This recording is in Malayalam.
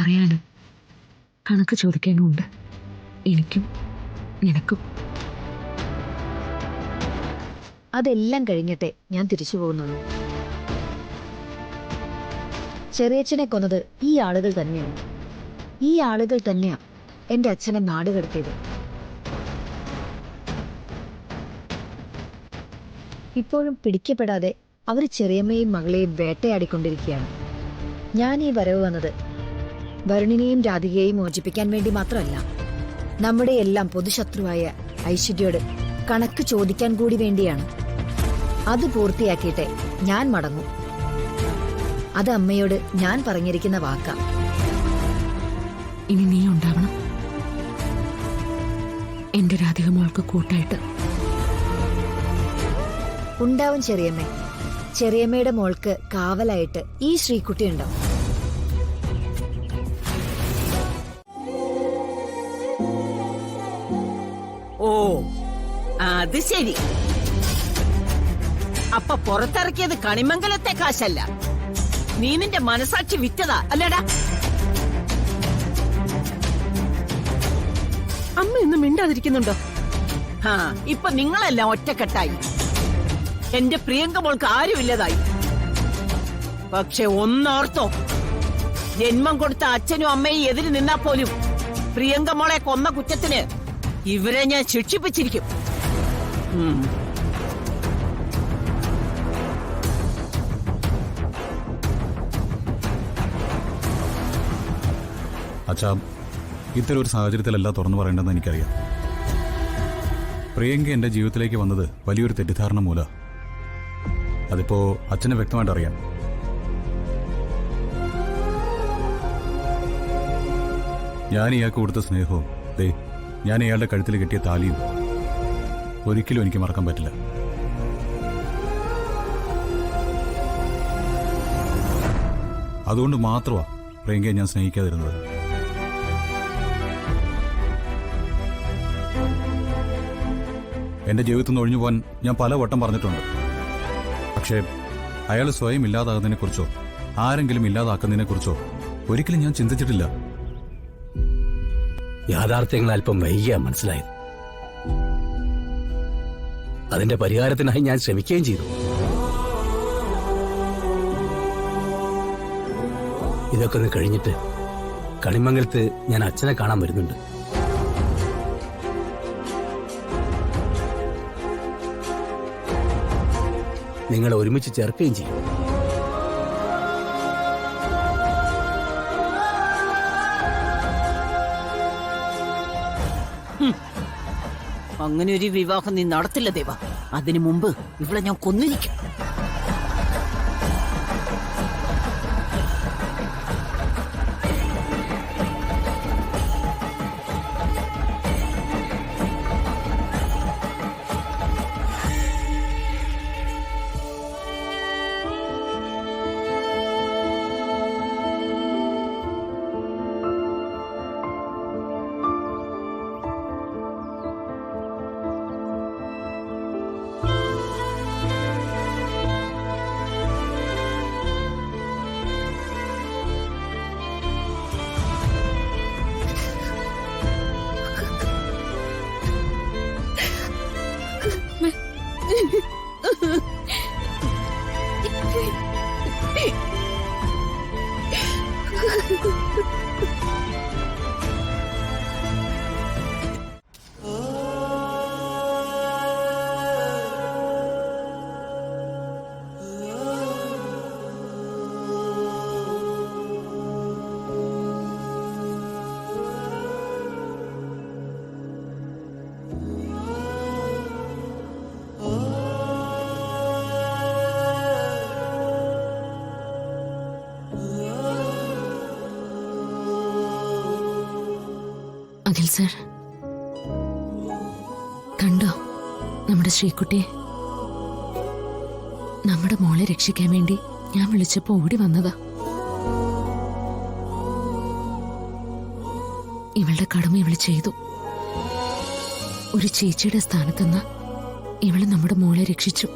പറയാനും കണക്ക് ചോദിക്കാനുമുണ്ട്. എനിക്കും നിനക്കും. അതെല്ലാം കഴിഞ്ഞിട്ടേ ഞാൻ തിരിച്ചു പോകുന്നുള്ളൂ. ചെറിയച്ഛനെ കൊന്നത് ഈ ആളുകൾ തന്നെയാണ്. ഈ ആളുകൾ തന്നെയാ എന്റെ അച്ഛനെ നാട് കടത്തിയത്. ഇപ്പോഴും പിടിക്കപ്പെടാതെ അവർ ചെറിയമ്മയും മകളെയും വേട്ടയാടിക്കൊണ്ടിരിക്കുകയാണ്. ഞാൻ ഈ വരവ് വന്നത് വരുണിനെയും രാധികയെയും മോചിപ്പിക്കാൻ വേണ്ടി മാത്രമല്ല, നമ്മുടെ എല്ലാം പൊതുശത്രുവായ ഐശ്വര്യയോട് കണക്ക് ചോദിക്കാൻ കൂടി വേണ്ടിയാണ്. അത് പൂർത്തിയാക്കിയിട്ടേ ഞാൻ മടങ്ങൂ. അത് അമ്മയോട് ഞാൻ പറഞ്ഞിരിക്കുന്ന വാക്കാ. ഇനി നീ ഉണ്ടാവണം എന്റെ രാധിക മോൾക്ക് കൂട്ടായിട്ട്. ഉണ്ടാവും ചെറിയമ്മ. ചെറിയമ്മയുടെ മോൾക്ക് കാവലായിട്ട് ഈ ശ്രീകുട്ടി ഉണ്ടാവും. ഓ അത് ശരി. അപ്പൊ പുറത്തിറക്കിയത് കണിമംഗലത്തെ കാശല്ല, നീ നിന്റെ മനസാക്ഷി വിറ്റതാ അല്ലടാ? അമ്മ ഇന്ന് മിണ്ടാതിരിക്കുന്നുണ്ടോ? ആ ഇപ്പൊ നിങ്ങളെല്ലാം ഒറ്റക്കെട്ടായി. എന്റെ പ്രിയങ്ക മോൾക്ക് ആരുമില്ലതായി. പക്ഷെ ഒന്നോർത്തോ, ജന്മം കൊടുത്ത അച്ഛനും അമ്മയും എതിര് നിന്നാ പോലും പ്രിയങ്ക മോളെ കൊന്ന കുറ്റത്തിന് ഇവരെ ഞാൻ ശിക്ഷിപ്പിച്ചിരിക്കും. അച്ഛാ, ഇത്തരം ഒരു സാഹചര്യത്തിലല്ല തുറന്നു പറയേണ്ടതെന്ന് എനിക്കറിയാം. പ്രിയങ്ക എന്റെ ജീവിതത്തിലേക്ക് വന്നത് വലിയൊരു തെറ്റിദ്ധാരണ മൂല. അതിപ്പോ അച്ഛനെ വ്യക്തമായിട്ട് അറിയാം. ഞാൻ ഇയാൾക്ക് കൊടുത്ത സ്നേഹവും ഞാൻ ഇയാളുടെ കഴുത്തിൽ കെട്ടിയ താലിയും ഒരിക്കലും എനിക്ക് മറക്കാൻ പറ്റില്ല. അതുകൊണ്ട് മാത്രമാണ് പ്രിയങ്കയെ ഞാൻ സ്നേഹിക്കാതിരുന്നത്. എന്റെ ജീവിതത്തിൽ നിന്ന് ഒഴിഞ്ഞു പോകാൻ ഞാൻ പല വട്ടം പറഞ്ഞിട്ടുണ്ട്. പക്ഷേ അയാൾ സ്വയം ഇല്ലാതാകുന്നതിനെക്കുറിച്ചോ ആരെങ്കിലും ഇല്ലാതാക്കുന്നതിനെക്കുറിച്ചോ ഒരിക്കലും ഞാൻ ചിന്തിച്ചിട്ടില്ല. യാഥാർത്ഥ്യങ്ങൾ അല്പം വൈകിയാ മനസ്സിലായത്. അതിന്റെ പരിഹാരത്തിനായി ഞാൻ ശ്രമിക്കുകയും ചെയ്തു. ഇതൊക്കെ ഒന്ന് കഴിഞ്ഞിട്ട് കണിമംഗലത്ത് ഞാൻ അച്ഛനെ കാണാൻ വരുന്നുണ്ട്. നിങ്ങളെ ഒരുമിച്ച് ചേർക്കുകയും ചെയ്യും. അങ്ങനെ ഒരു വിവാഹം നീ നടത്തില്ല ദേവ. അതിനു മുമ്പ് ഇവിടെ ഞാൻ കൊന്നിരിക്കും. അഖിൽ സർ, കണ്ടോ നമ്മുടെ ശ്രീകുട്ടിയെ? നമ്മുടെ മോളെ രക്ഷിക്കാൻ വേണ്ടി ഞാൻ വിളിച്ചപ്പോ ഓടി വന്നതാ. ഇവളുടെ കടമ ഇവള് ചെയ്തു. ഒരു ചേച്ചിയുടെ സ്ഥാനത്തുനിന്ന് ഇവള് നമ്മുടെ മോളെ രക്ഷിച്ചു.